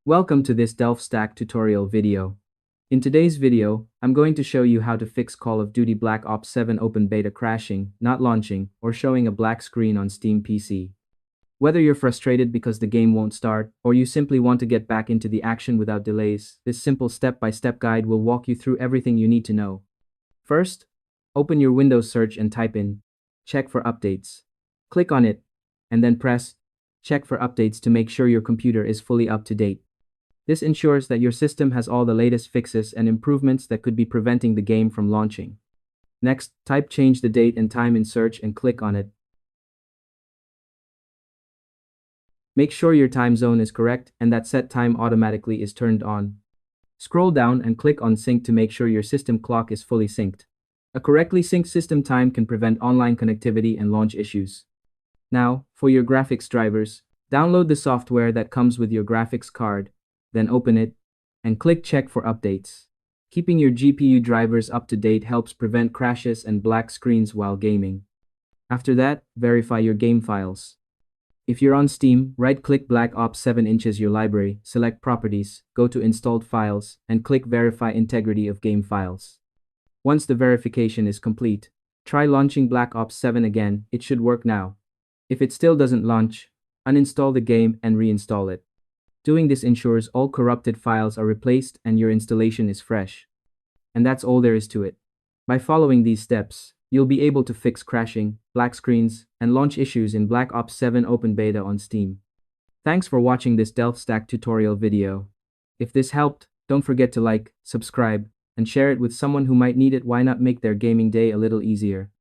Welcome to this Delph Stack tutorial video. In today's video, I'm going to show you how to fix Call of Duty Black Ops 7 Open Beta crashing, not launching, or showing a black screen on Steam PC. Whether you're frustrated because the game won't start, or you simply want to get back into the action without delays, this simple step-by-step guide will walk you through everything you need to know. First, open your Windows search and type in "check for updates." Click on it, and then press "check for updates" to make sure your computer is fully up to date. This ensures that your system has all the latest fixes and improvements that could be preventing the game from launching. Next, change the date and time in search and click on it. Make sure your time zone is correct and that set time automatically is turned on. Scroll down and click on Sync to make sure your system clock is fully synced. A correctly synced system time can prevent online connectivity and launch issues. Now, for your graphics drivers, download the software that comes with your graphics card, then open it, and click Check for updates. Keeping your GPU drivers up to date helps prevent crashes and black screens while gaming. After that, verify your game files. If you're on Steam, right-click Black Ops 7 inches your library, select Properties, go to Installed Files, and click Verify Integrity of Game Files. Once the verification is complete, try launching Black Ops 7 again. It should work now. If it still doesn't launch, uninstall the game and reinstall it. Doing this ensures all corrupted files are replaced and your installation is fresh. And that's all there is to it. By following these steps, you'll be able to fix crashing, black screens, and launch issues in Black Ops 7 Open Beta on Steam. Thanks for watching this Delph Stack tutorial video. If this helped, don't forget to like, subscribe, and share it with someone who might need it. Why not make their gaming day a little easier?